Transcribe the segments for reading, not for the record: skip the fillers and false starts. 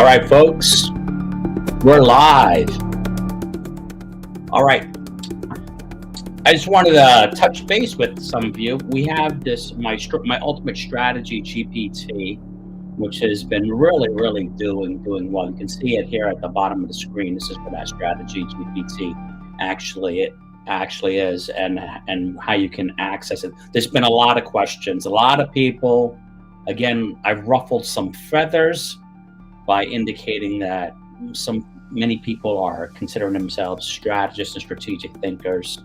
All right, folks, we're live. All right. I just wanted to touch base with some of you. We have this, my ultimate strategy GPT, which has been really doing well. You can see it here at the bottom of the screen. This is what that strategy GPT actually is, and how you can access it. There's been a lot of questions. A lot of people, again, I've ruffled some feathers by indicating that many people are considering themselves strategists and strategic thinkers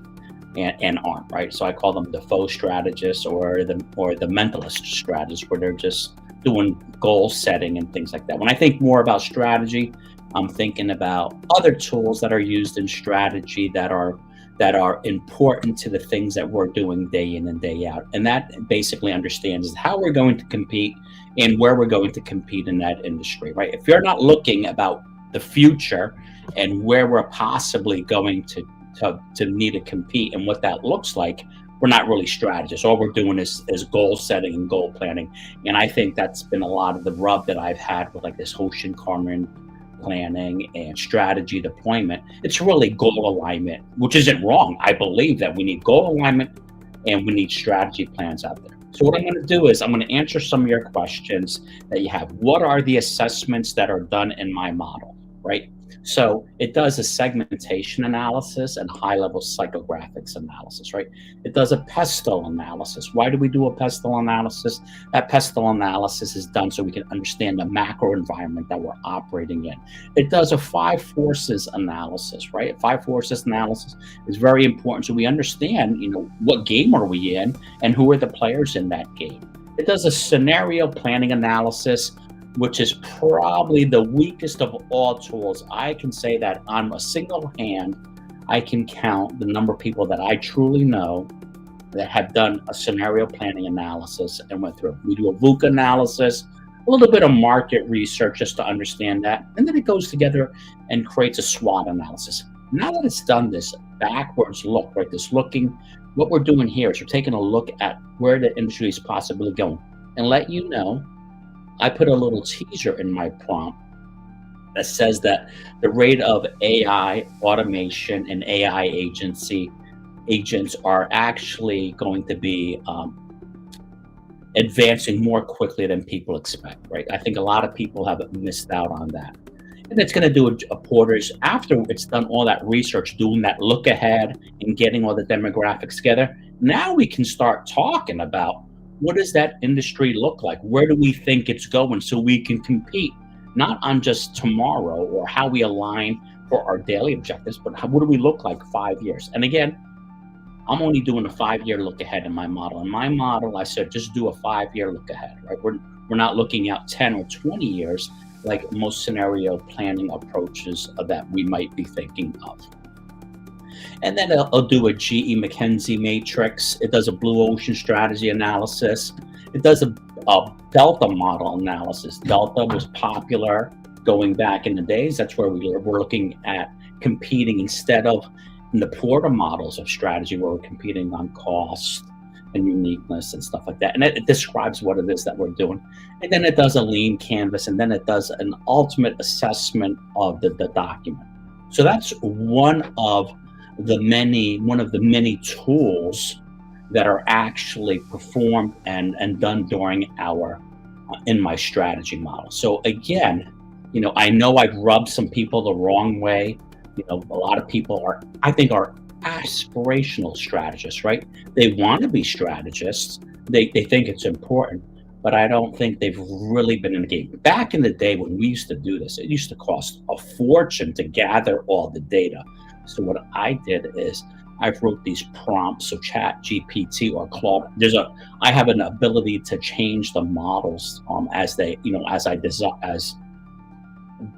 and aren't, right? So I call them the faux strategists or the mentalist strategists, where they're just doing goal setting and things like that. When I think more about strategy, I'm thinking about other tools that are used in strategy that are important to the things that we're doing day in and day out. And that basically understands how we're going to compete and where we're going to compete in that industry, right? If you're not looking about the future and where we're possibly going to need to compete and what that looks like, we're not really strategists. All we're doing is goal setting and goal planning. And I think that's been a lot of the rub that I've had with like this Hoshin Carmen planning and strategy deployment. It's really goal alignment, which isn't wrong. I believe that we need goal alignment and we need strategy plans out there. So what I'm going to do is I'm going to answer some of your questions that you have. What are the assessments that are done in my model, right? So it does a segmentation analysis and high-level psychographics analysis, right? It does a PESTLE analysis. Why do we do a PESTLE analysis? That PESTLE analysis is done so we can understand the macro environment that we're operating in. It does a 5 forces analysis, right? A 5 forces analysis is very important so we understand, what game are we in and who are the players in that game. It does a scenario planning analysis, which is probably the weakest of all tools. I can say that on a single hand, I can count the number of people that I truly know that have done a scenario planning analysis and went through. We do a VUCA analysis, a little bit of market research just to understand that, and then it goes together and creates a SWOT analysis. Now that it's done this backwards look, right, what we're doing here is we're taking a look at where the industry is possibly going and let you know. I put a little teaser in my prompt that says that the rate of AI automation and AI agents are actually going to be advancing more quickly than people expect, right? I think a lot of people have missed out on that. And it's going to do a Porter's, after it's done all that research, doing that look ahead and getting all the demographics together. Now we can start talking about, what does that industry look like? Where do we think it's going so we can compete, not on just tomorrow or how we align for our daily objectives, but what do we look like 5 years? And again, I'm only doing a 5-year look ahead in my model. In my model, I said, just do a 5-year look ahead, right? We're not looking out 10 or 20 years like most scenario planning approaches that we might be thinking of. And then I'll do a GE McKenzie matrix. It does a blue ocean strategy analysis. It does a Delta model analysis. Delta was popular going back in the days. That's where we're looking at competing instead of in the Porter models of strategy, where we're competing on cost and uniqueness and stuff like that. And it describes what it is that we're doing. And then it does a lean canvas, and then it does an ultimate assessment of the document. So that's one of the many tools that are actually performed and done during in my strategy model. So again, I know I've rubbed some people the wrong way. A lot of people are aspirational strategists, right? They want to be strategists. They think it's important, but I don't think they've really been in the game. Back in the day when we used to do this, it used to cost a fortune to gather all the data. So what I did is I wrote these prompts. So Chat GPT or Claude, I have an ability to change the models as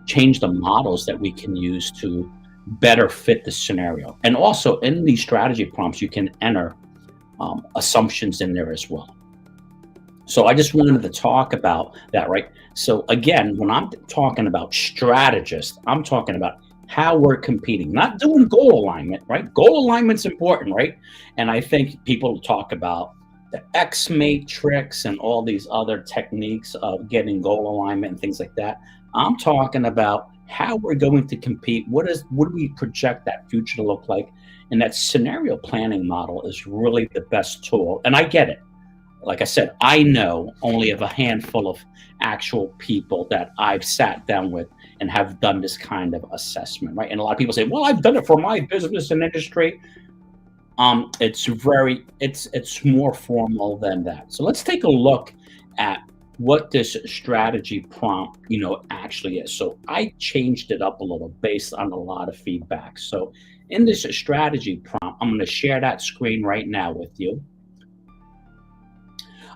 change the models that we can use to better fit the scenario. And also in these strategy prompts, you can enter assumptions in there as well. So I just wanted to talk about that, right? So again, when I'm talking about strategists, I'm talking about how we're competing, not doing goal alignment, right? Goal alignment's important, right? And I think people talk about the X matrix and all these other techniques of getting goal alignment and things like that. I'm talking about how we're going to compete. What do we project that future to look like? And that scenario planning model is really the best tool. And I get it. Like I said, I know only of a handful of actual people that I've sat down with and have done this kind of assessment, right? And a lot of people say, "Well, I've done it for my business and industry." It's more formal than that. So let's take a look at what this strategy prompt, actually is. So I changed it up a little based on a lot of feedback. So in this strategy prompt, I'm going to share that screen right now with you.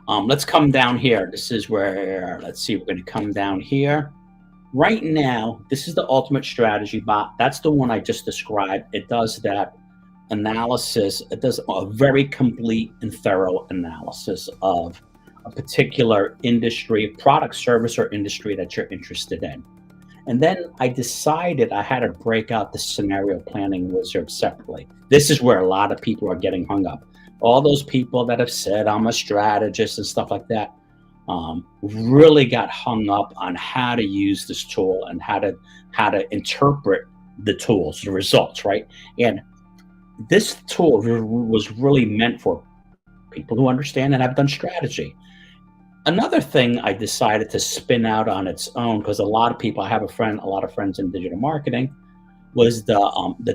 Let's come down here. This is where, let's see, we're going to come down here. Right now, this is the ultimate strategy bot. That's the one I just described. It does that analysis. It does a very complete and thorough analysis of a particular industry, product, service, or industry that you're interested in. And then I decided I had to break out the scenario planning wizard separately. This is where a lot of people are getting hung up. All those people that have said I'm a strategist and stuff like that really got hung up on how to use this tool and how to interpret the tools, the results, right? And this tool was really meant for people who understand and have done strategy. Another thing I decided to spin out on its own, because a lot of people, I have a lot of friends in digital marketing, was the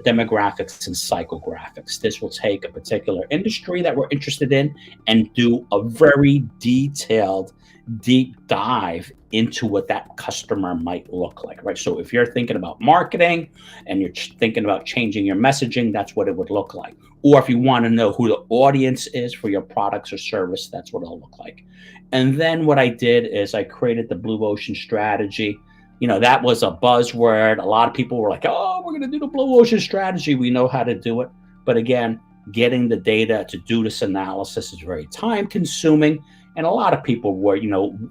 demographics and psychographics. This will take a particular industry that we're interested in and do a very detailed, deep dive into what that customer might look like, right? So if you're thinking about marketing and you're thinking about changing your messaging, that's what it would look like. Or if you want to know who the audience is for your products or service, that's what it'll look like. And then what I did is I created the blue ocean strategy. That was a buzzword. A lot of people were like, "Oh, we're going to do the blue ocean strategy. We know how to do it." But again, getting the data to do this analysis is very time consuming. And a lot of people were,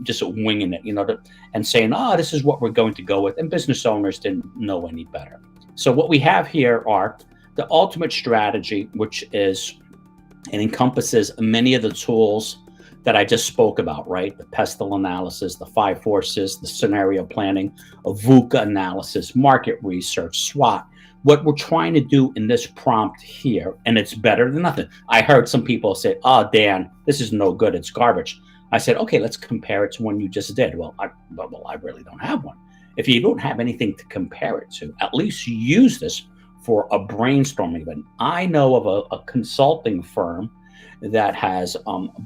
just winging it, and saying, "Oh, this is what we're going to go with." And business owners didn't know any better. So what we have here are the ultimate strategy, which is, it encompasses many of the tools that I just spoke about, right? The PESTLE analysis, the 5 forces, the scenario planning, a VUCA analysis, market research, SWOT. What we're trying to do in this prompt here, and it's better than nothing. I heard some people say, "Oh, Dan, this is no good. It's garbage." I said, "Okay, let's compare it to one you just did." Well, I really don't have one. If you don't have anything to compare it to, at least use this for a brainstorming event. I know of a consulting firm that has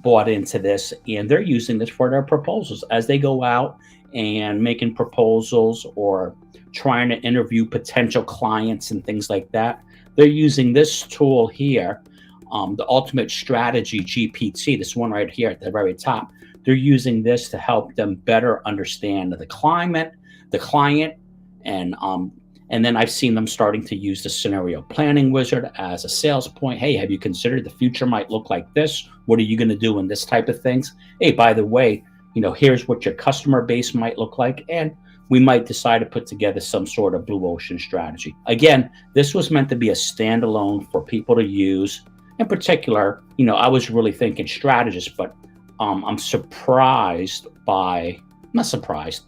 bought into this, and they're using this for their proposals as they go out and making proposals or trying to interview potential clients and things like that. They're using this tool here, the Ultimate Strategy GPT, this one right here at the very top. They're using this to help them better understand the climate, the client, and then I've seen them starting to use the scenario planning wizard as a sales point. "Hey, have you considered the future might look like this? What are you going to do in this type of things? Hey, by the way, here's what your customer base might look like. And we might decide to put together some sort of blue ocean strategy." Again, this was meant to be a standalone for people to use. In particular, I was really thinking strategist, but I'm surprised by, not surprised,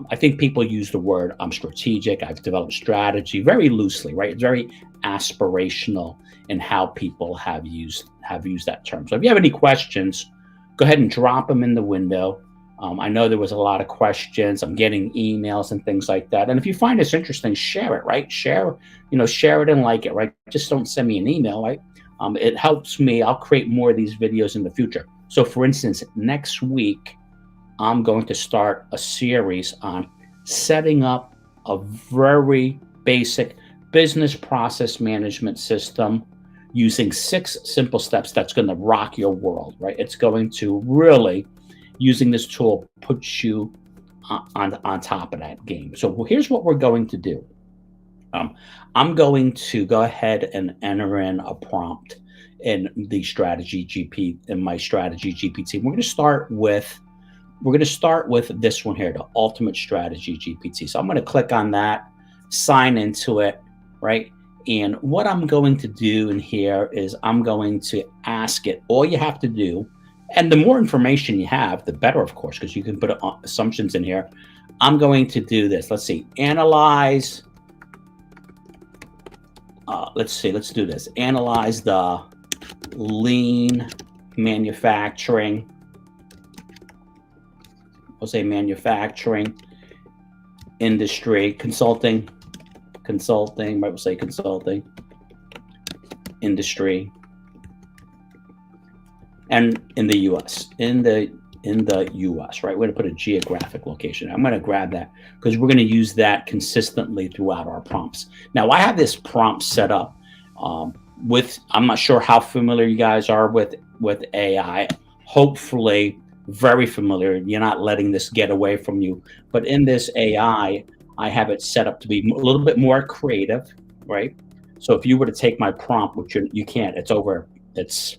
I think people use the word "I'm strategic." I've developed strategy very loosely, right? It's very aspirational in how people have used that term. So if you have any questions, go ahead and drop them in the window. I know there was a lot of questions. I'm getting emails and things like that. And if you find this interesting, share it, right? Share it and like it, right? Just don't send me an email, right? It helps me. I'll create more of these videos in the future. So for instance, next week, I'm going to start a series on setting up a very basic business process management system using 6 simple steps that's going to rock your world, right? It's going to really, using this tool, put you on top of that game. So here's what we're going to do. I'm going to go ahead and enter in a prompt in the strategy GP, in my strategy GPT. We're going to start with this one here, the Ultimate Strategy GPT. So I'm going to click on that, sign into it, right? And what I'm going to do in here is I'm going to ask it. All you have to do, and the more information you have, the better, of course, because you can put assumptions in here. I'm going to do this. Let's see, analyze. Let's do this. Analyze the lean manufacturing. We'll say manufacturing industry, consulting, might we'll say consulting industry, and in the U.S. in the U.S. right? We're going to put a geographic location. I'm going to grab that because we're going to use that consistently throughout our prompts. Now, I have this prompt set up with. I'm not sure how familiar you guys are with AI. Hopefully, very familiar. You're not letting this get away from you. But in this AI, I have it set up to be a little bit more creative, right? So if you were to take my prompt, which you can't, it's over. It's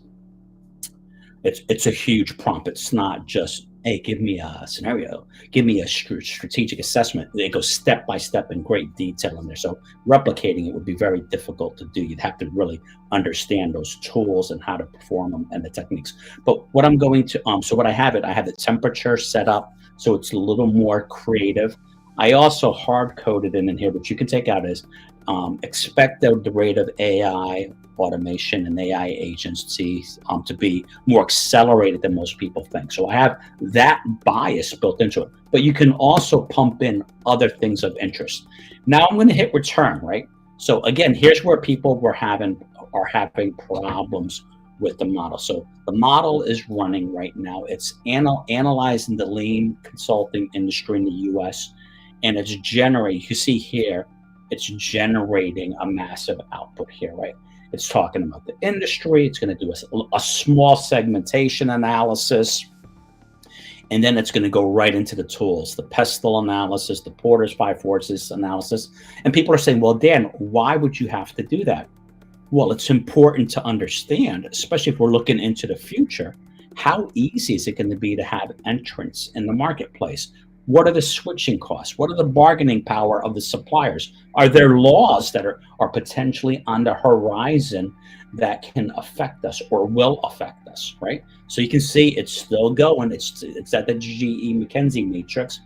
a huge prompt. It's not just, hey, give me a scenario, give me a strategic assessment. It goes step by step in great detail in there. So replicating it would be very difficult to do. You'd have to really understand those tools and how to perform them and the techniques. But what I'm going to, so what I have the temperature set up so it's a little more creative. I also hard coded in here, which you can take out as expect the rate of AI automation and AI agency to be more accelerated than most people think. So I have that bias built into it, but you can also pump in other things of interest. Now I'm going to hit return, right? So again, here's where people are having problems with the model. So the model is running right now. It's analyzing the lean consulting industry in the US, and it's generating, you see here, it's generating a massive output here, right? It's talking about the industry. It's going to do a small segmentation analysis. And then it's going to go right into the tools, the PESTLE analysis, the Porter's 5 forces analysis. And people are saying, well, Dan, why would you have to do that? Well, it's important to understand, especially if we're looking into the future, how easy is it going to be to have entrants in the marketplace? What are the switching costs? What are the bargaining power of the suppliers? Are there laws that are potentially on the horizon that can affect us or will affect us, right? So you can see it's still going. It's at the GE McKinsey matrix.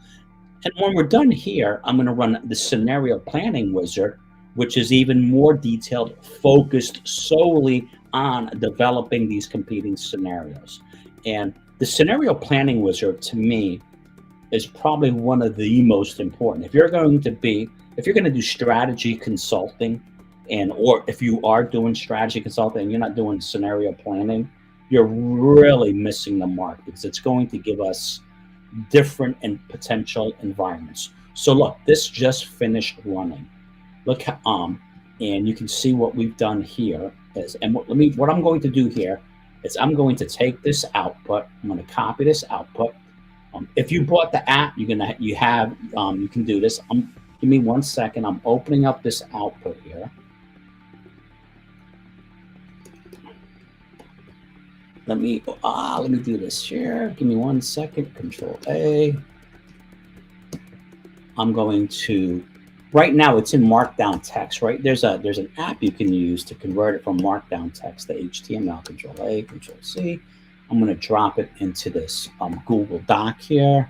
And when we're done here, I'm going to run the scenario planning wizard, which is even more detailed, focused solely on developing these competing scenarios. And the scenario planning wizard, to me, is probably one of the most important. If you're going to do strategy consulting, or if you are doing strategy consulting and you're not doing scenario planning, you're really missing the mark, because it's going to give us different and potential environments. So look, this just finished running. Look, and you can see what we've done here is, and what I'm going to do here is I'm going to take this output. I'm going to copy this output. If you bought the app, you can do this. Give me 1 second. I'm opening up this output here. Let me do this here. Give me 1 second. Control A. I'm going to. Right now, it's in Markdown text. Right there's an app you can use to convert it from Markdown text to HTML. Control A. Control C. I'm going to drop it into this Google Doc here.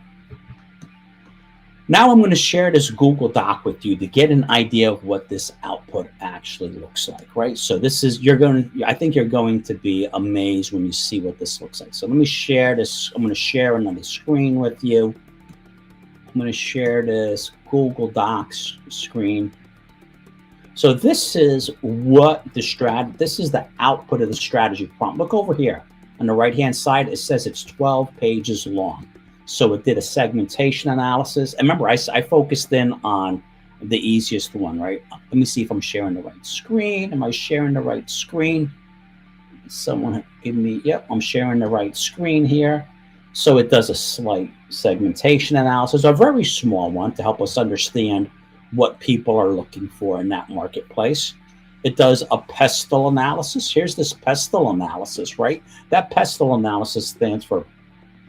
Now I'm going to share this Google Doc with you to get an idea of what this output actually looks like, right? So this is, I think you're going to be amazed when you see what this looks like. So let me share this. I'm going to share another screen with you. I'm going to share this Google Docs screen. So this is this is the output of the strategy prompt. Look over here. On the right-hand side, it says it's 12 pages long. So it did a segmentation analysis. And remember, I focused in on the easiest one, right? Let me see if I'm sharing the right screen. Am I sharing the right screen? Someone give me, yep, I'm sharing the right screen here. So it does a slight segmentation analysis, a very small one, to help us understand what people are looking for in that marketplace. It does a PESTLE analysis. Here's this PESTLE analysis, right? That PESTLE analysis stands for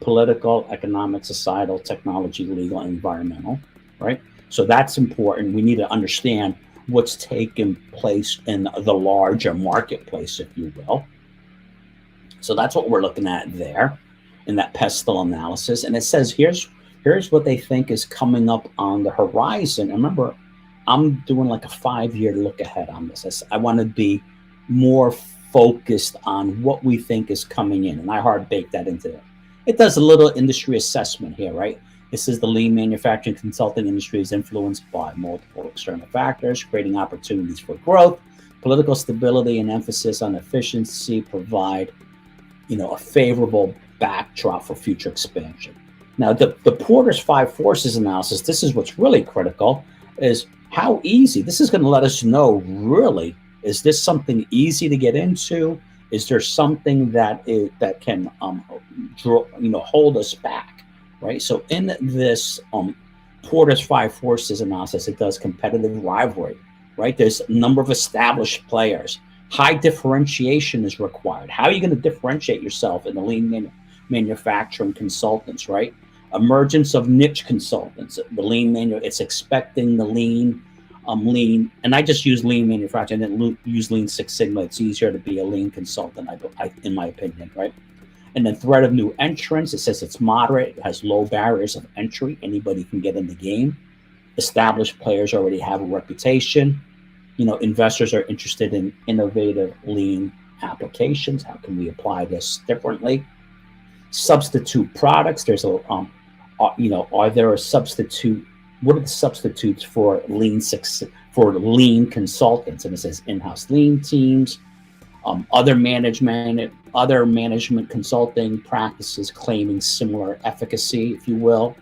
political, economic, societal, technology, legal, and environmental, right? So that's important. We need to understand what's taking place in the larger marketplace, if you will. So that's what we're looking at there in that PESTLE analysis. And it says, here's Here's what they think is coming up on the horizon. And remember, I'm doing like a 5-year look ahead on this. I want to be more focused on what we think is coming in, and I hard bake that into it. It does a little industry assessment here, right? This is the lean manufacturing consulting industry is influenced by multiple external factors, creating opportunities for growth. Political stability and emphasis on efficiency provide, a favorable backdrop for future expansion. Now, the Porter's 5 forces analysis, this is what's really critical, is how easy. This is going to let us know, really, is this something easy to get into? Is there something that can hold us back, right? So in this Porter's 5 forces analysis, it does competitive rivalry, right? There's a number of established players. High differentiation is required. How are you going to differentiate yourself in the lean manufacturing consultants, right? Emergence of niche consultants. The lean it's expecting the lean, and I just use lean manufacturing. I didn't use Lean Six Sigma. It's easier to be a lean consultant, in my opinion, right? And then threat of new entrants. It says it's moderate. It has low barriers of entry. Anybody can get in the game. Established players already have a reputation. Investors are interested in innovative lean applications. How can we apply this differently? Substitute products. There's are there a substitute? What are the substitutes for lean consultants? And it says in-house lean teams, other management consulting practices claiming similar efficacy, if you will.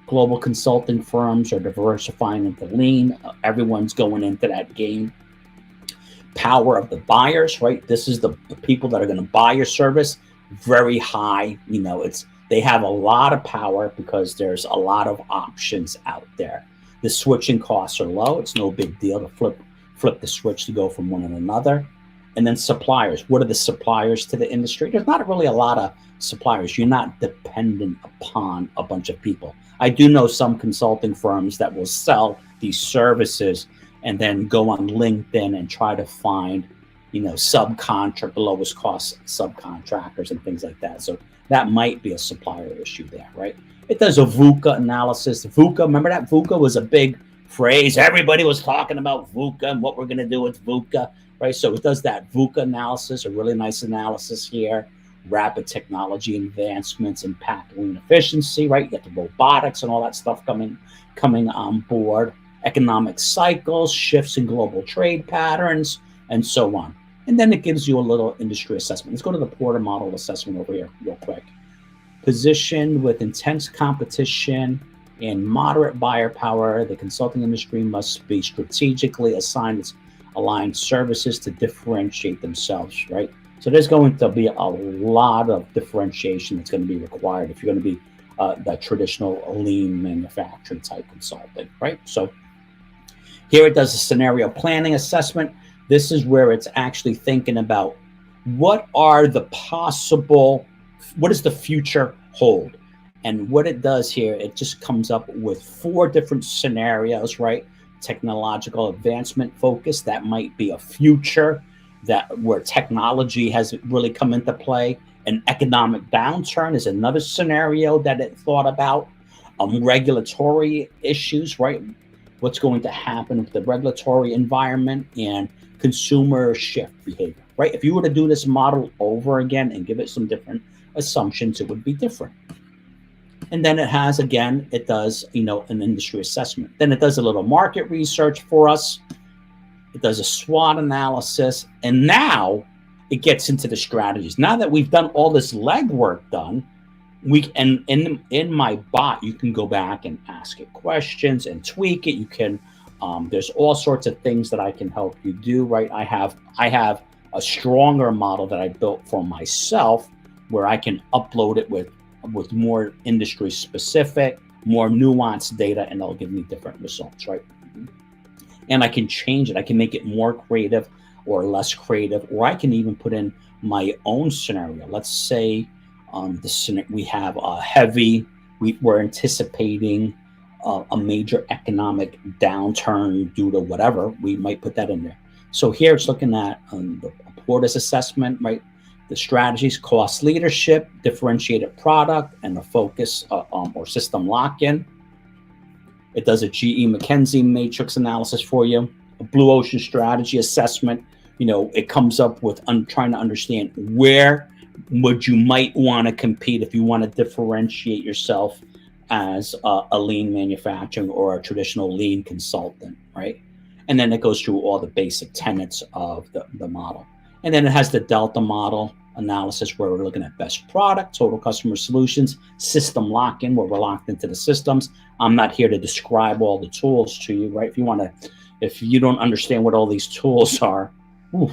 Global consulting firms are diversifying into lean. Everyone's going into that game. Power of the buyers, right? This is the people that are going to buy your service. Very high. They have a lot of power because there's a lot of options out there. The switching costs are low. It's no big deal to flip the switch to go from one to another. And then suppliers. What are the suppliers to the industry? There's not really a lot of suppliers. You're not dependent upon a bunch of people. I do know some consulting firms that will sell these services and then go on LinkedIn and try to find, the lowest cost subcontractors and things like that. So that might be a supplier issue there, right? It does a VUCA analysis. VUCA, remember that VUCA was a big phrase. Everybody was talking about VUCA and what we're going to do with VUCA, right? So it does that VUCA analysis, a really nice analysis here. Rapid technology advancements impact lean efficiency, right? You get the robotics and all that stuff coming on board. Economic cycles, shifts in global trade patterns, and so on. And then it gives you a little industry assessment. Let's go to the Porter model assessment over here real quick. Position with intense competition and moderate buyer power, the consulting industry must be strategically aligned services to differentiate themselves, right? So there's going to be a lot of differentiation that's going to be required if you're going to be that traditional lean manufacturing type consulting, right? So here it does a scenario planning assessment. This is where it's actually thinking about what does the future hold? And what it does here, it just comes up with 4 different scenarios, right? Technological advancement focus, that might be a future where technology has really come into play. An economic downturn is another scenario that it thought about. Regulatory issues, right? What's going to happen with the regulatory environment and consumer shift behavior, right? If you were to do this model over again and give it some different assumptions, it would be different. And then it has, again, it does, an industry assessment. Then it does a little market research for us. It does a SWOT analysis. And now it gets into the strategies. Now that we've done all this legwork done, in my bot, you can go back and ask it questions and tweak it. You can, there's all sorts of things that I can help you do, right? I have a stronger model that I built for myself where I can upload it with more industry specific, more nuanced data, and it'll give me different results, right? And I can change it. I can make it more creative or less creative, or I can even put in my own scenario. Let's say we have we're anticipating a major economic downturn due to whatever. We might put that in there. So here it's looking at the Porter's assessment, right? the strategies, cost leadership, differentiated product, and the focus or system lock-in. It does a GE McKinsey matrix analysis for you, a blue ocean strategy assessment. It comes up with trying to understand where you might want to compete if you want to differentiate yourself as a lean manufacturing or a traditional lean consultant, right? And then it goes through all the basic tenets of the model. And then it has the Delta model analysis where we're looking at best product, total customer solutions, system lock-in where we're locked into the systems. I'm not here to describe all the tools to you, right? If you don't understand what all these tools are, go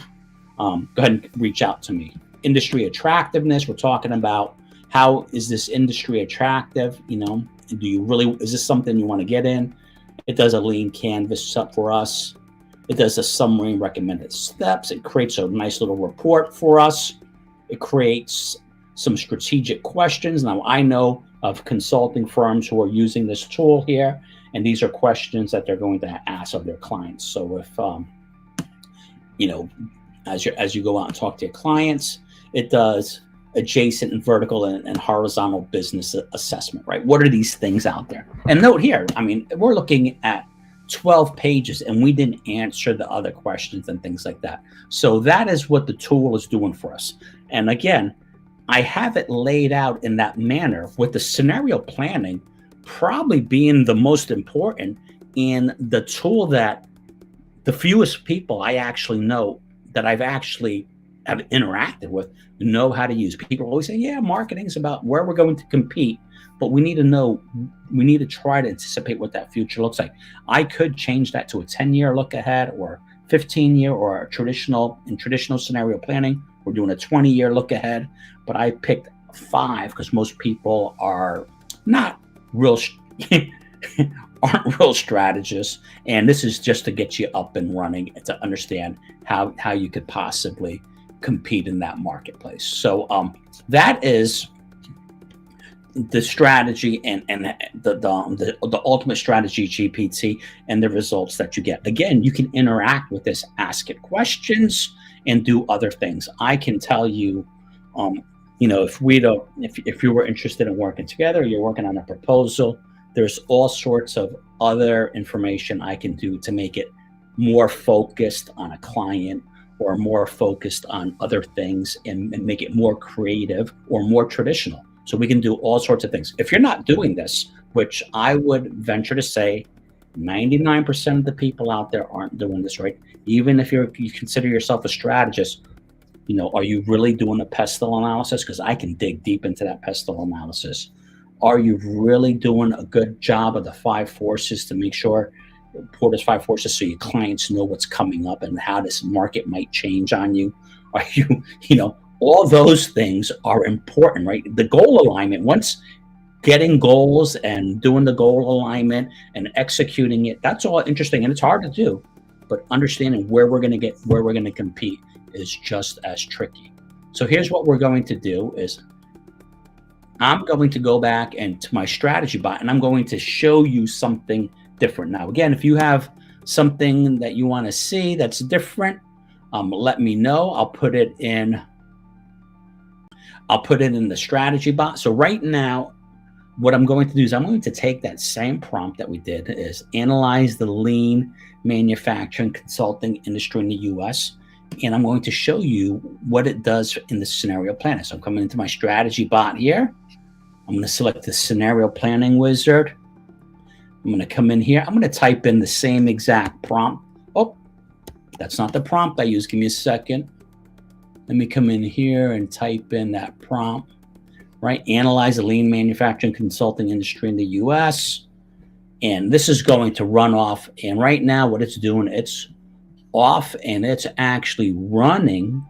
ahead and reach out to me. Industry attractiveness, we're talking about how is this industry attractive? Is this something you want to get in? It does a lean canvas up for us. It does a summary and recommended steps. It creates a nice little report for us. It creates some strategic questions. Now, I know of consulting firms who are using this tool here, and these are questions that they're going to ask of their clients. So if, as you go out and talk to your clients, it does adjacent and vertical and horizontal business assessment, right? What are these things out there? And note here, we're looking at 12 pages and we didn't answer the other questions and things like that. So that is what the tool is doing for us. And again, I have it laid out in that manner with the scenario planning probably being the most important and the tool that the fewest people I actually know that I've actually have interacted with know how to use. People always say, yeah, marketing is about where we're going to compete, but we need to try to anticipate what that future looks like. I could change that to a 10-year look ahead or 15-year or traditional scenario planning. We're doing a 20-year look ahead, but I picked 5 because most people are not real aren't real strategists, and this is just to get you up and running and to understand how you could possibly compete in that marketplace. So that is the strategy and the ultimate strategy GPT and the results that you get. Again, you can interact with this, ask it questions, and do other things. I can tell you, if you were interested in working together, you're working on a proposal, there's all sorts of other information I can do to make it more focused on a client or more focused on other things and make it more creative or more traditional. So we can do all sorts of things. If you're not doing this, which I would venture to say 99% of the people out there aren't doing this, right? Even if you consider yourself a strategist, are you really doing a PESTLE analysis? Because I can dig deep into that PESTLE analysis. Are you really doing a good job of the 5 forces to make sure Porter's 5 forces so your clients know what's coming up and how this market might change on you? Are you, all those things are important, right? The goal alignment, once getting goals and doing the goal alignment and executing it, that's all interesting and it's hard to do. But understanding where we're going to compete is just as tricky. So here's what we're going to do is I'm going to go back into my strategy bot and I'm going to show you something different. Now, again, if you have something that you want to see that's different, let me know. I'll put it in the strategy bot. So right now, what I'm going to do is I'm going to take that same prompt that we did is analyze the lean manufacturing consulting industry in the US. And I'm going to show you what it does in the scenario planner. So I'm coming into my strategy bot here. I'm going to select the scenario planning wizard. I'm going to come in here. I'm going to type in the same exact prompt. Oh, that's not the prompt I used. Give me a second. Let me come in here and type in that prompt, right? Analyze the lean manufacturing consulting industry in the US. And this is going to run off. And right now what it's doing, it's off and it's actually running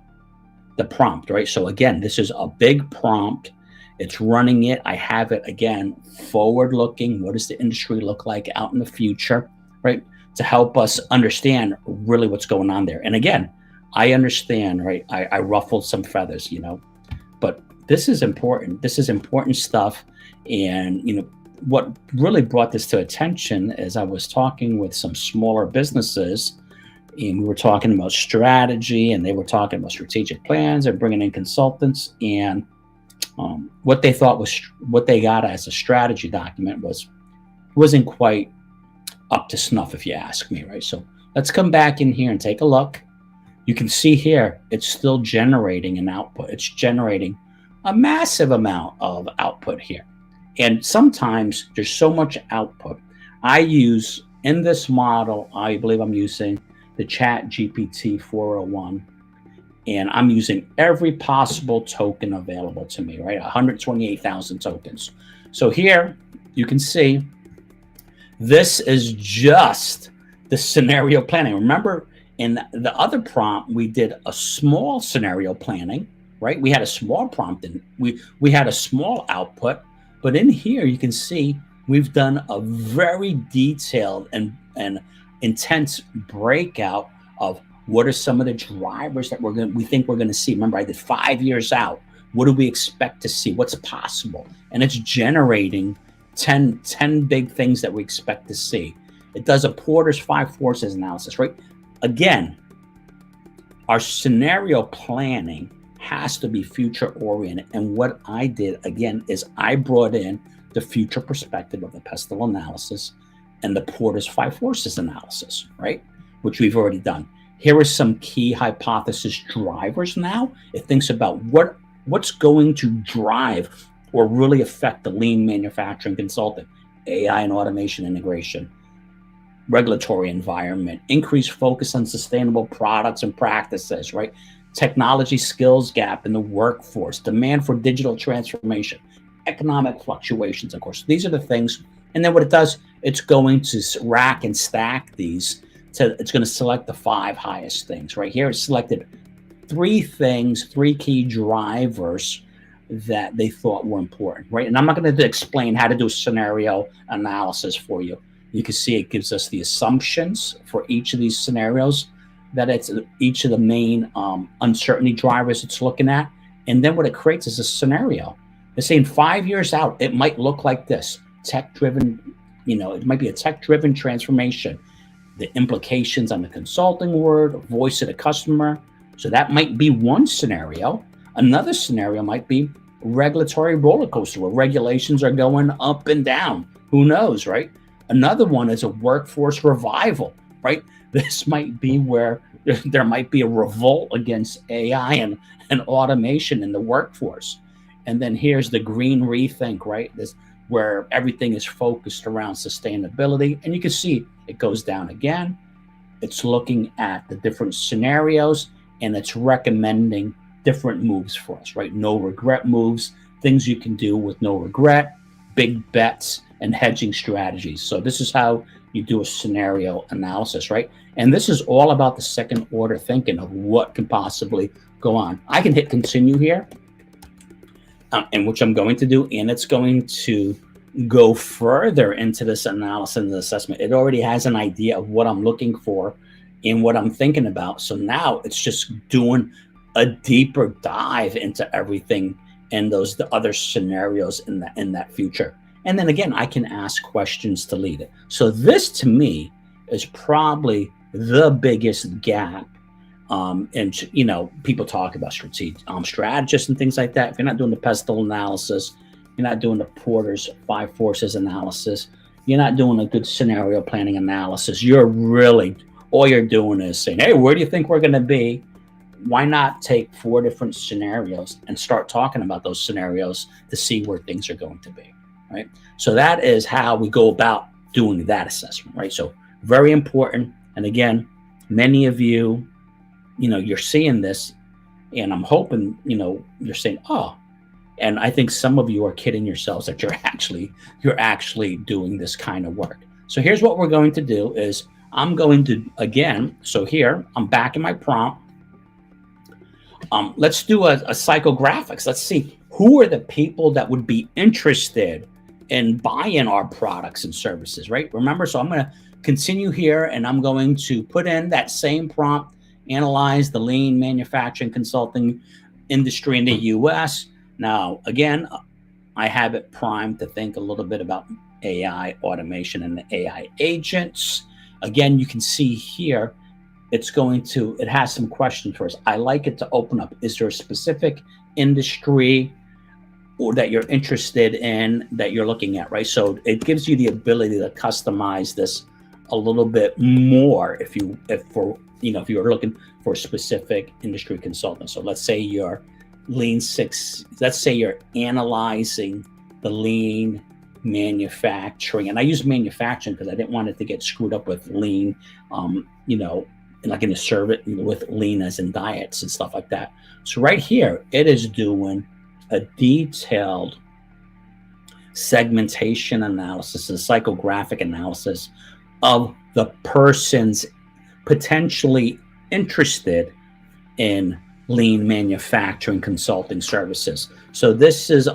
the prompt, right? So again, this is a big prompt. It's running it. I have it again, forward looking. What does the industry look like out in the future, right? To help us understand really what's going on there. And again, I understand, right? I ruffled some feathers, but this is important. This is important stuff. And, what really brought this to attention is I was talking with some smaller businesses And we were talking about strategy, and they were talking about strategic plans and bringing in consultants. And what they thought was what they got as a strategy document wasn't quite up to snuff, if you ask me, right? So let's come back in here and take a look. You can see here it's still generating an output. It's generating a massive amount of output here. And sometimes there's so much output. I use in this model, I believe I'm using the Chat GPT 401, and I'm using every possible token available to me, right? 128,000 tokens. So here you can see this is just the scenario planning. Remember, in the other prompt, we did a small scenario planning, right? We had a small prompt and we had a small output. But in here, you can see we've done a very detailed and intense breakout of what are some of the drivers that we think we're going to see. Remember, I did 5 years out. What do we expect to see? What's possible? And it's generating 10 big things that we expect to see. It does a Porter's 5 forces analysis, right? Again, our scenario planning has to be future oriented. And what I did, again, is I brought in the future perspective of the PESTLE analysis and the Porter's 5 forces analysis, right? Which we've already done. Here are some key hypothesis drivers now. It thinks about what's going to drive or really affect the lean manufacturing consultant, AI and automation integration, regulatory environment, increased focus on sustainable products and practices, right? Technology skills gap in the workforce, demand for digital transformation, economic fluctuations, of course. These are the things. And then what it does, it's going to rack and stack these. It's going to select the 5 highest things. Right here, it's selected 3 things, 3 key drivers that they thought were important, right? And I'm not going to explain how to do a scenario analysis for you. You can see it gives us the assumptions for each of these scenarios, that it's each of the main uncertainty drivers it's looking at. And then what it creates is a scenario. It's saying 5 years out, it might look like this. Tech-driven, it might be a tech-driven transformation. The implications on the consulting world, voice of the customer. So that might be one scenario. Another scenario might be regulatory roller coaster where regulations are going up and down. Who knows, right? Another one is a workforce revival, right? This might be where there might be a revolt against AI and automation in the workforce. And then here's the green rethink, right? This where everything is focused around sustainability. And you can see it goes down again. It's looking at the different scenarios and it's recommending different moves for us, right? No regret moves, things you can do with no regret, big bets, and hedging strategies. So this is how you do a scenario analysis, right? And this is all about the second order thinking of what can possibly go on. I can hit continue here, and which I'm going to do, and it's going to go further into this analysis and assessment. It already has an idea of what I'm looking for and what I'm thinking about. So now it's just doing a deeper dive into everything and the other scenarios in that future. And then again, I can ask questions to lead it. So this to me is probably the biggest gap. And people talk about strategists and things like that. If you're not doing the PESTLE analysis, you're not doing the Porter's 5 forces analysis, you're not doing a good scenario planning analysis, all you're doing is saying, hey, where do you think we're going to be? Why not take 4 different scenarios and start talking about those scenarios to see where things are going to be, right? So that is how we go about doing that assessment, right? So very important. And again, many of you, you're seeing this, and I'm hoping, you're saying, oh, and I think some of you are kidding yourselves that you're actually doing this kind of work. So here's what we're going to do is I'm going to, again, so here, I'm back in my prompt. Let's do a psychographics. Let's see who are the people that would be interested in buying our products and services, right? Remember, so I'm going to continue here, and I'm going to put in that same prompt, analyze the lean manufacturing consulting industry in the US. Now, again, I have it primed to think a little bit about AI automation and the AI agents. Again, you can see here, it has some questions for us. I like it to open up. Is there a specific industry or that you're interested in that you're looking at, right? So it gives you the ability to customize this a little bit more if you're looking for a specific industry consultant. So let's say you're let's say you're analyzing the lean manufacturing, and I use manufacturing because I didn't want it to get screwed up with lean, like in the service, with lean as in diets and stuff like that. So right here, it is doing a detailed segmentation analysis and psychographic analysis of the person's potentially interested in lean manufacturing consulting services. So this is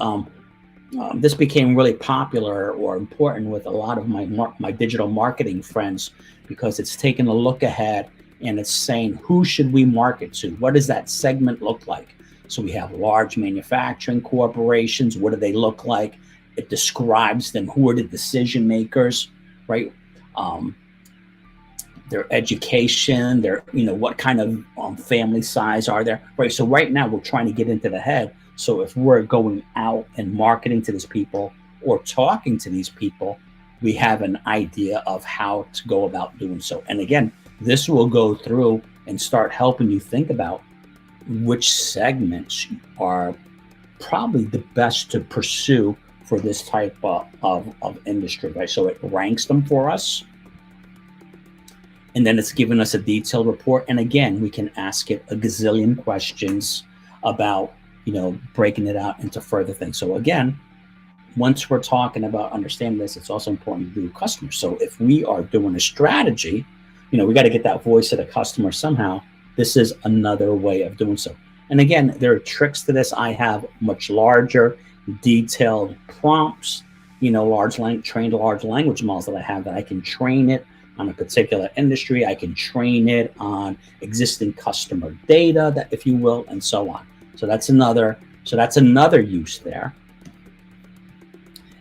this became really popular or important with a lot of my digital marketing friends, because it's taking a look ahead and it's saying, who should we market to? What does that segment look like? So we have large manufacturing corporations. What do they look like? It describes them. Who are the decision makers, right? Their education, what kind of family size are there, right? So right now we're trying to get into the head. So if we're going out and marketing to these people or talking to these people, we have an idea of how to go about doing so. And again, this will go through and start helping you think about which segments are probably the best to pursue for this type of industry, right? So it ranks them for us. And then it's given us a detailed report. And again, we can ask it a gazillion questions about, breaking it out into further things. So again, once we're talking about understanding this, it's also important to do customers. So if we are doing a strategy, we got to get that voice of the customer somehow. This is another way of doing so. And again, there are tricks to this. I have much larger, detailed prompts, trained large language models that I have that I can train it on a particular industry. I can train it on existing customer data, that, if you will, and so on. So that's another use there.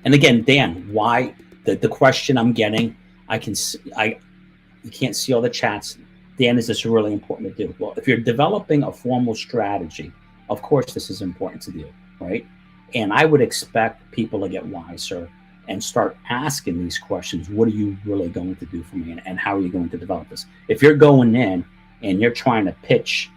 And again, Dan, why the question I'm getting, you can't see all the chats. Dan, is this really important to do? Well, if you're developing a formal strategy, of course this is important to do, right? And I would expect people to get wiser and start asking these questions. What are you really going to do for me? And how are you going to develop this? If you're going in and you're trying to pitch,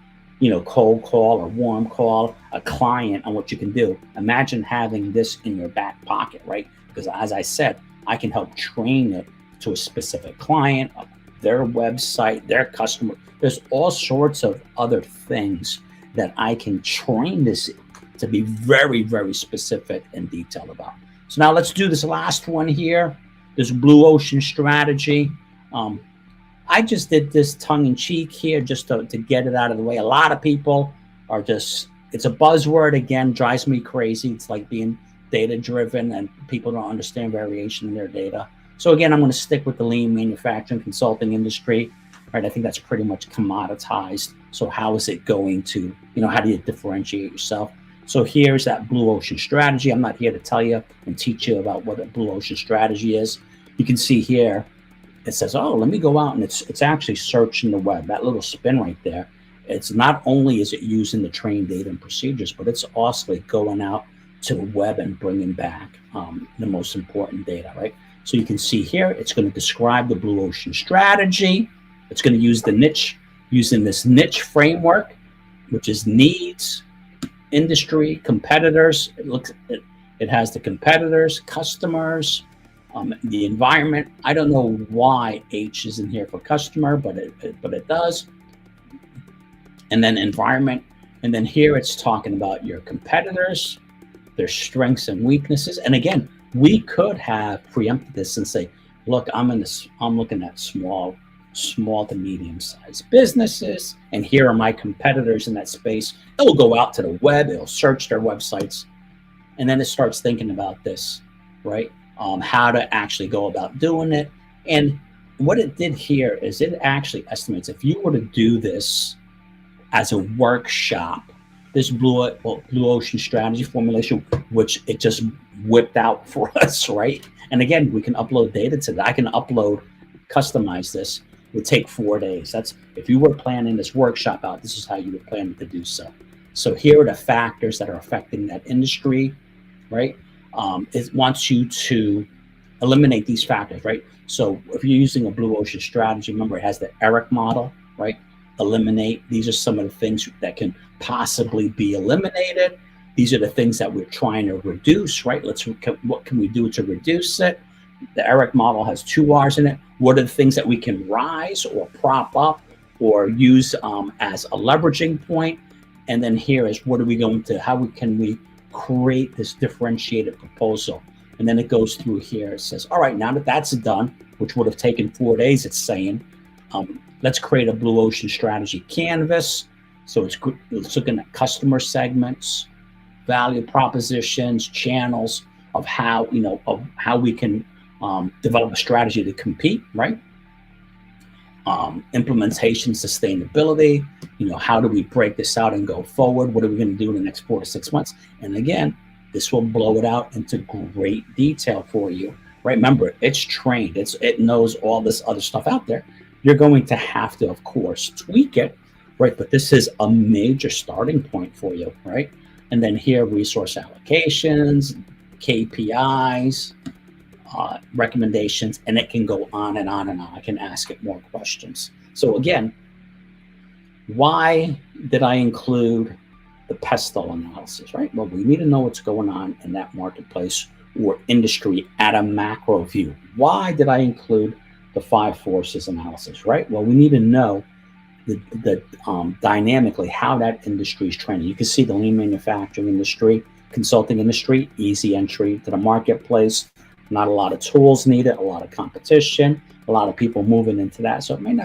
cold call or warm call a client on what you can do, imagine having this in your back pocket, right? Because as I said, I can help train it to a specific client, their website, their customer. There's all sorts of other things that I can train this to be very, very specific and detailed about. So now let's do this last one here, this blue ocean strategy. I just did this tongue in cheek here just to get it out of the way. A lot of people are it's a buzzword, again, drives me crazy. It's like being data driven and people don't understand variation in their data. So again, I'm going to stick with the lean manufacturing consulting industry, right? I think that's pretty much commoditized. So how is it going to, how do you differentiate yourself? So here's that blue ocean strategy. I'm not here to tell you and teach you about what a blue ocean strategy is. You can see here, it says, oh, let me go out, and it's actually searching the web. That little spin right there. It's not only is it using the trained data and procedures, but it's also going out to the web and bringing back the most important data, right? So you can see here, it's going to describe the blue ocean strategy. It's going to use using this niche framework, which is needs, industry, competitors. It has the competitors, customers, the environment. I don't know why H is in here for customer, but it does. And then environment. And then here it's talking about your competitors, their strengths and weaknesses. And again, we could have preempted this and say, look, I'm looking at small to medium-sized businesses, and here are my competitors in that space. It'll go out to the web, it'll search their websites, and then it starts thinking about this, right? How to actually go about doing it. And what it did here is it actually estimates, if you were to do this as a workshop, this blue ocean strategy formulation, which it just whipped out for us, right? And again, we can upload data to that. I can customize this. would take 4 days. That's if you were planning this workshop out, this is how you would plan to do so. So here are the factors that are affecting that industry, right? It wants you to eliminate these factors, right? So if you're using a blue ocean strategy, remember it has the ERIC model, right? Eliminate. These are some of the things that can possibly be eliminated. These are the things that we're trying to reduce, right? What can we do to reduce it? The ERIC model has 2 R's in it. What are the things that we can rise or prop up or use as a leveraging point? And then here is what are we going to, can we create this differentiated proposal? And then it goes through here. It says, all right, now that that's done, which would have taken 4 days, it's saying, let's create a blue ocean strategy canvas. So it's looking at customer segments, value propositions, channels of how, we can develop a strategy to compete, right? Implementation, sustainability, how do we break this out and go forward? What are we going to do in the next 4 to 6 months? And again, this will blow it out into great detail for you, right? Remember, it's trained. It knows all this other stuff out there. You're going to have to, of course, tweak it, right? But this is a major starting point for you, right? And then here, resource allocations, KPIs, recommendations, and it can go on and on and on. I can ask it more questions. So again, why did I include the PESTLE analysis, right? Well, we need to know what's going on in that marketplace or industry at a macro view. Why did I include the 5 forces analysis, right? Well, we need to know the dynamically how that industry is trending. You can see the lean manufacturing industry, consulting industry, easy entry to the marketplace, not a lot of tools needed, a lot of competition, a lot of people moving into that. So it might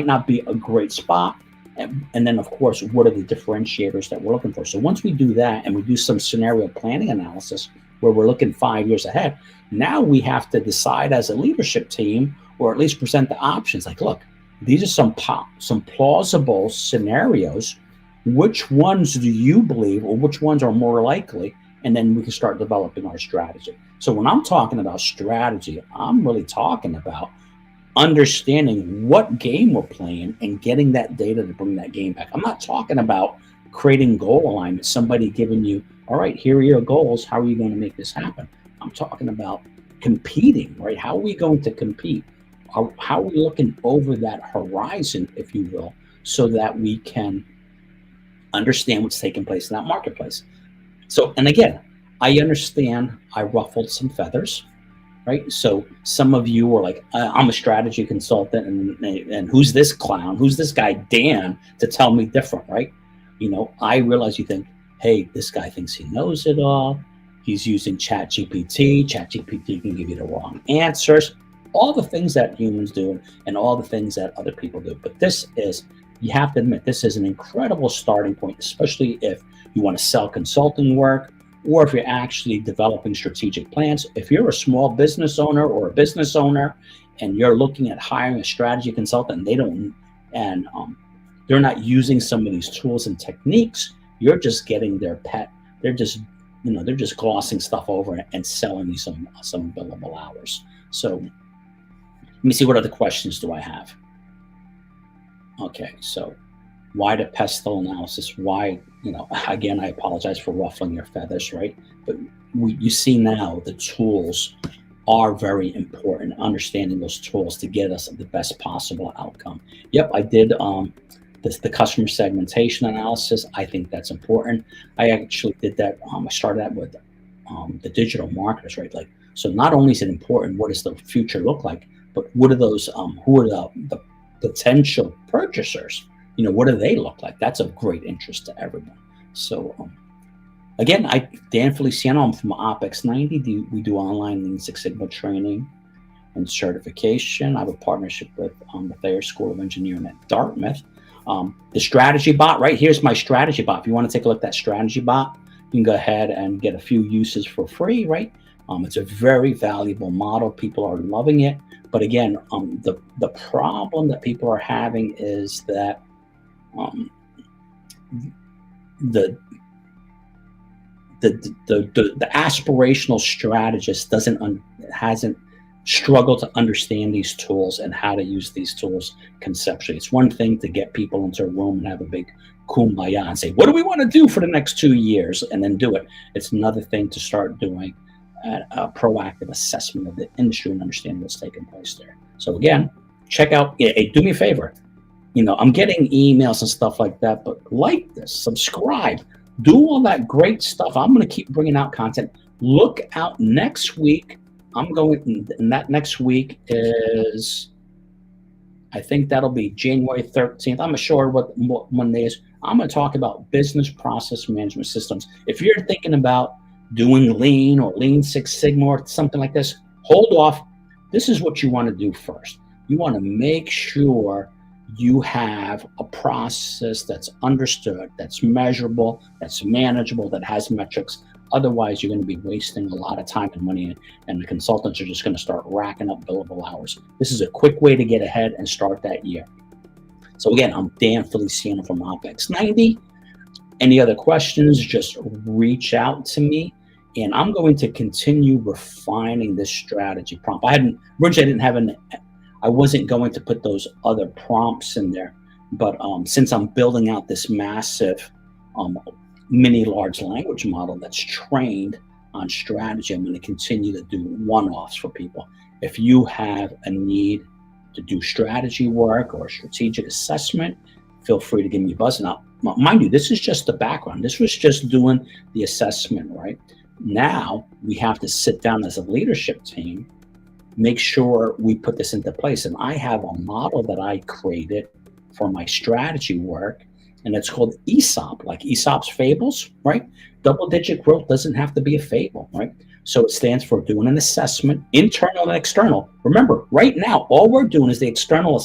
not be a great spot. And then, of course, what are the differentiators that we're looking for? So once we do that and we do some scenario planning analysis where we're looking 5 years ahead, now we have to decide as a leadership team, or at least present the options. Like, look, these are some plausible scenarios. Which ones do you believe, or which ones are more likely? And then we can start developing our strategy. So when I'm talking about strategy, I'm really talking about understanding what game we're playing and getting that data to bring that game back. I'm not talking about creating goal alignment, somebody giving you, all right, here are your goals. How are you going to make this happen? I'm talking about competing, right? How are we going to compete? How are we looking over that horizon, if you will, so that we can understand what's taking place in that marketplace? So, and again, I understand I ruffled some feathers, right? So some of you are like, I'm a strategy consultant, and who's this clown? Who's this guy, Dan, to tell me different, right? I realize you think, hey, this guy thinks he knows it all. He's using Chat GPT. Chat GPT can give you the wrong answers. All the things that humans do and all the things that other people do. But you have to admit, this is an incredible starting point, especially if you want to sell consulting work, or if you're actually developing strategic plans. If you're a small business owner or a business owner and you're looking at hiring a strategy consultant, they're not using some of these tools and techniques, you're just getting their pet. They're just glossing stuff over and selling you some billable hours. So let me see, what other questions do I have? Okay, so why the PESTLE analysis? Why, again, I apologize for ruffling your feathers, right? But you see now the tools are very important, understanding those tools to get us the best possible outcome. Yep, I did the customer segmentation analysis. I think that's important. I actually did that. I started that with the digital marketers, right? Like, so not only is it important, what does the future look like, but what are those, who are the potential purchasers? What do they look like? That's of great interest to everyone. So again, Dan Feliciano, I'm from OpEx 90. We do online Lean Six Sigma training and certification. I have a partnership with the Thayer School of Engineering at Dartmouth. The strategy bot, right? Here's my strategy bot. If you want to take a look at that strategy bot, you can go ahead and get a few uses for free, right? It's a very valuable model. People are loving it. But again, the problem that people are having is that the aspirational strategist hasn't struggle to understand these tools and how to use these tools conceptually. It's one thing to get people into a room and have a big kumbaya and say, what do we want to do for the next 2 years, and then do it. It's another thing to start doing a proactive assessment of the industry and understanding what's taking place there. So again, check out, hey, do me a favor. I'm getting emails and stuff like that, but like this, subscribe, do all that great stuff. I'm going to keep bringing out content. Look out next week. I'm going, and that next week is, I think that'll be January 13th. I'm not sure what Monday is. I'm going to talk about business process management systems. If you're thinking about doing Lean or Lean Six Sigma or something like this, hold off. This is what you want to do first. You want to make sure you have a process that's understood, that's measurable, that's manageable, that has metrics. Otherwise, you're going to be wasting a lot of time and money, and the consultants are just going to start racking up billable hours. This is a quick way to get ahead and start that year. So again, I'm Dan Feliciano from OPEX 90. Any other questions, just reach out to me, and I'm going to continue refining this strategy prompt. I wasn't going to put those other prompts in there, but since I'm building out this massive mini large language model that's trained on strategy, I'm going to continue to do one-offs for people. If you have a need to do strategy work or strategic assessment, feel free to give me a buzz. Now, mind you, this is just the background. This was just doing the assessment, right? Now we have to sit down as a leadership team, make sure we put this into place. And I have a model that I created for my strategy work, and it's called ESOP, like Aesop's fables, right? Double-digit growth doesn't have to be a fable, right? So it stands for doing an assessment, internal and external. Remember, right now, all we're doing is the external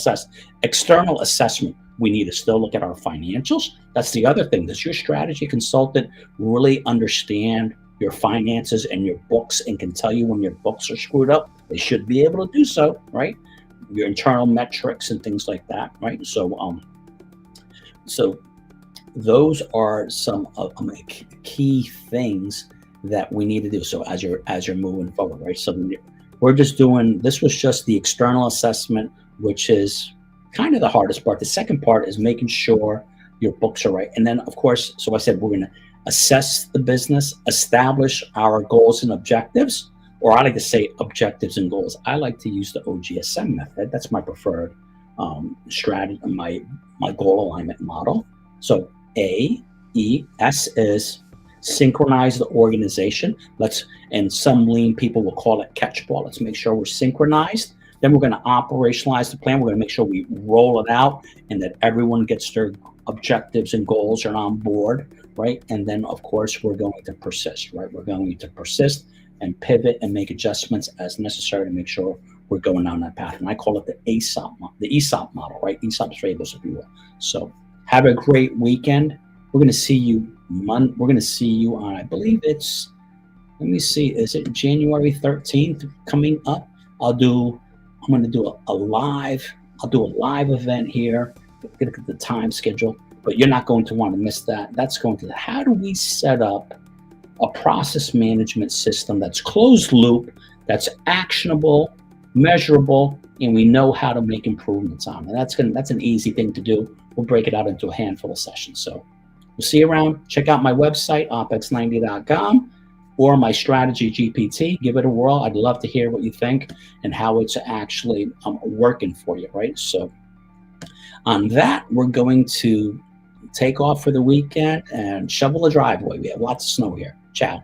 assessment. We need to still look at our financials. That's the other thing. Does your strategy consultant really understand your finances and your books and can tell you when your books are screwed up? They should be able to do so, right? Your internal metrics and things like that, right? So those are some of key things that we need to do. So as you're moving forward, right? So we're just doing, this was just the external assessment, which is kind of the hardest part. The second part is making sure your books are right. And then of course, so I said, we're going to assess the business, establish our goals and objectives, or I like to say objectives and goals. I like to use the OGSM method. That's my preferred strategy, my goal alignment model. So A, E, S is synchronize the organization. And some lean people will call it catchball. Let's make sure we're synchronized. Then we're going to operationalize the plan. We're going to make sure we roll it out and that everyone gets their objectives and goals are on board, right? And then of course we're going to persist, right? We're going to persist and pivot and make adjustments as necessary to make sure we're going down that path. And I call it the ESOP model, right? Aesop's fables, if you will. So have a great weekend. We're going to see you on, I believe it's, let me see, is it January 13th coming up? I'm going to do a live event here. Look at the time schedule, but you're not going to want to miss that. That's going to, how do we set up a process management system that's closed loop, that's actionable, measurable, and we know how to make improvements on it. That's an easy thing to do. We'll break it out into a handful of sessions. So we'll see you around. Check out my website, opex90.com, or my Strategy GPT. Give it a whirl. I'd love to hear what you think and how it's actually working for you, right? So on that, we're going to take off for the weekend and shovel the driveway. We have lots of snow here. Ciao.